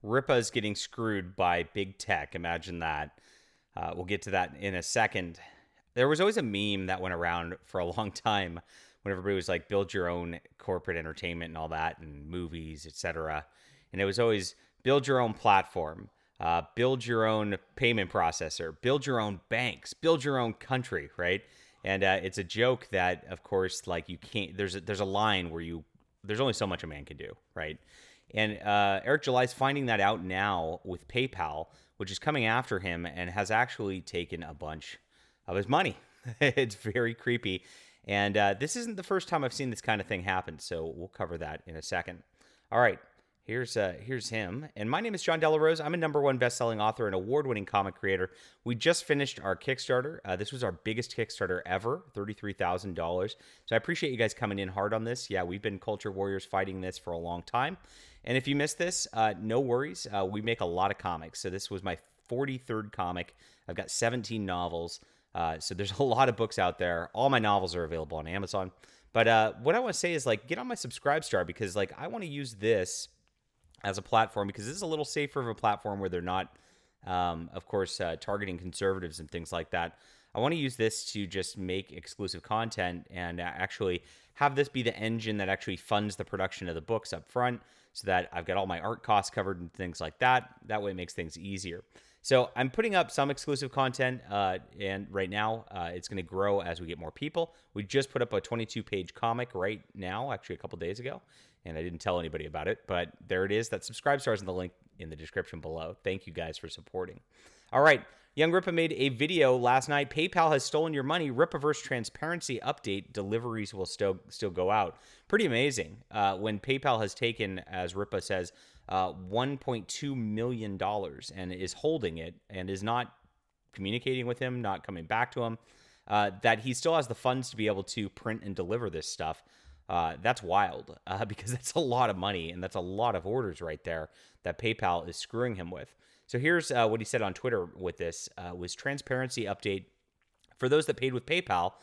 Ripa is getting screwed by big tech. Imagine that. We'll get to that in a second. There was always a meme that went around for a long time when everybody was like, build your own corporate entertainment and all that, and movies, etc. And it was always build your own platform, build your own payment processor, build your own banks, build your own country, right? And it's a joke that, of course, like you can't. There's a line where there's only so much a man can do, right? And Eric July's finding that out now with PayPal, which is coming after him and has actually taken a bunch of his money. It's very creepy. And this isn't the first time I've seen this kind of thing happen, so we'll cover that in a second. All right, here's him. And my name is John Delarose. I'm a #1 best-selling author and award-winning comic creator. We just finished our Kickstarter. This was our biggest Kickstarter ever, $33,000. So I appreciate you guys coming in hard on this. Yeah, we've been culture warriors fighting this for a long time. And if you missed this, no worries. We make a lot of comics. So this was my 43rd comic. I've got 17 novels. So there's a lot of books out there. All my novels are available on Amazon. But what I want to say is, like, get on my Subscribe Star, because like I want to use this as a platform, because this is a little safer of a platform where they're not, of course, targeting conservatives and things like that. I want to use this to just make exclusive content and actually have this be the engine that actually funds the production of the books up front, so that I've got all my art costs covered and things like that. That way it makes things easier. So I'm putting up some exclusive content, and right now it's going to grow as we get more people. We just put up a 22-page comic right now, actually a couple days ago, and I didn't tell anybody about it, but there it is. That Subscribe Star is in the link in the description below. Thank you guys for supporting. All right. Young Rippa made a video last night. PayPal has stolen your money. Rippaverse transparency update. Deliveries will still go out. Pretty amazing. When PayPal has taken, as Rippa says, $1.2 million and is holding it and is not communicating with him, not coming back to him, that he still has the funds to be able to print and deliver this stuff. That's wild, because that's a lot of money, and that's a lot of orders right there that PayPal is screwing him with. So here's what he said on Twitter with this, was transparency update. For those that paid with PayPal,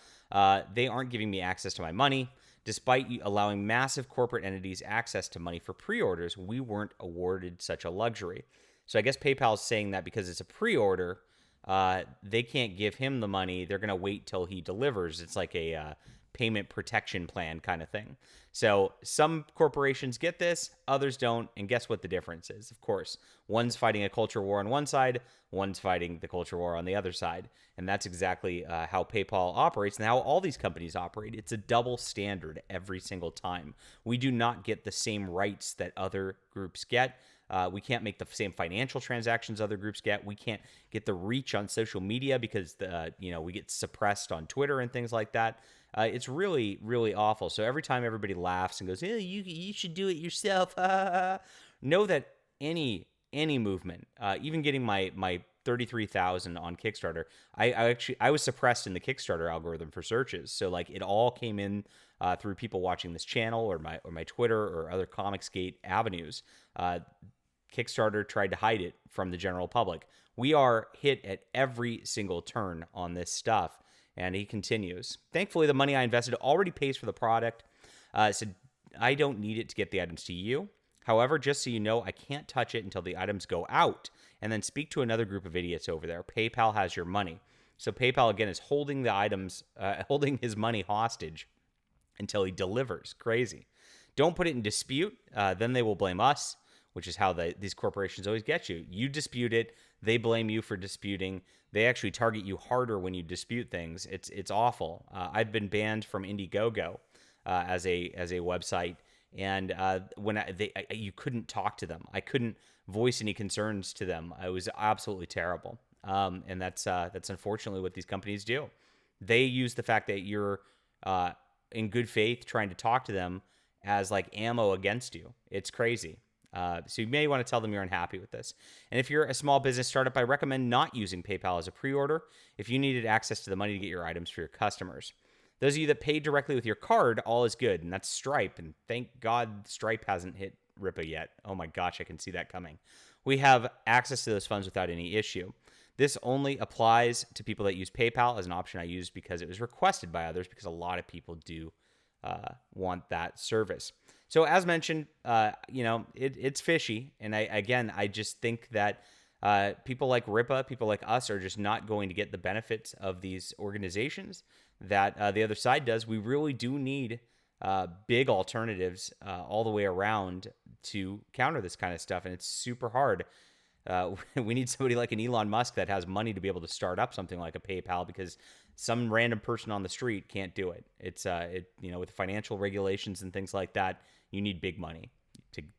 they aren't giving me access to my money. Despite allowing massive corporate entities access to money for pre-orders, we weren't awarded such a luxury. So I guess PayPal is saying that because it's a pre-order, they can't give him the money. They're going to wait till he delivers. It's like a payment protection plan kind of thing. So some corporations get this, others don't. And guess what the difference is? Of course, one's fighting a culture war on one side, one's fighting the culture war on the other side. And that's exactly how PayPal operates and how all these companies operate. It's a double standard every single time. We do not get the same rights that other groups get. We can't make the same financial transactions other groups get. We can't get the reach on social media because we get suppressed on Twitter and things like that. It's really, really awful. So every time everybody laughs and goes, you should do it yourself," know that any movement, even getting my 33,000 on Kickstarter, I was suppressed in the Kickstarter algorithm for searches. So like it all came in through people watching this channel or my Twitter or other Comicsgate avenues. Kickstarter tried to hide it from the general public. We are hit at every single turn on this stuff. And he continues, "Thankfully, the money I invested already pays for the product, so I don't need it to get the items to you. However, just so you know, I can't touch it until the items go out, and then speak to another group of idiots over there. PayPal has your money." So PayPal, again, is holding the items, holding his money hostage until he delivers. Crazy. "Don't put it in dispute, then they will blame us," which is how these corporations always get you. You dispute it, they blame you for disputing. They actually target you harder when you dispute things. It's awful. I've been banned from Indiegogo as a website, and when you couldn't talk to them, I couldn't voice any concerns to them. It was absolutely terrible. And that's unfortunately what these companies do. They use the fact that you're in good faith trying to talk to them as like ammo against you. It's crazy. So you may want to tell them you're unhappy with this. And if you're a small business startup, I recommend not using PayPal as a pre-order if you needed access to the money to get your items for your customers. Those of you that paid directly with your card, all is good, and that's Stripe. And thank God Stripe hasn't hit Rippa yet. Oh my gosh, I can see that coming. We have access to those funds without any issue. This only applies to people that use PayPal as an option I used because it was requested by others, because a lot of people do want that service. So as mentioned, it's fishy, and I just think that people like Ripa, people like us, are just not going to get the benefits of these organizations that the other side does. We really do need big alternatives all the way around to counter this kind of stuff, and it's super hard. We need somebody like an Elon Musk that has money to be able to start up something like a PayPal, because some random person on the street can't do it. It's with financial regulations and things like that, you need big money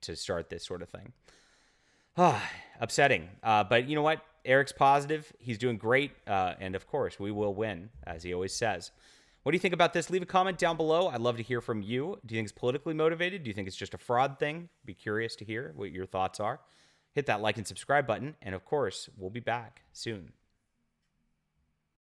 to start this sort of thing. Upsetting. But you know what? Eric's positive. He's doing great. And of course, we will win, as he always says. What do you think about this? Leave a comment down below. I'd love to hear from you. Do you think it's politically motivated? Do you think it's just a fraud thing? Be curious to hear what your thoughts are. Hit that like and subscribe button. And of course, we'll be back soon.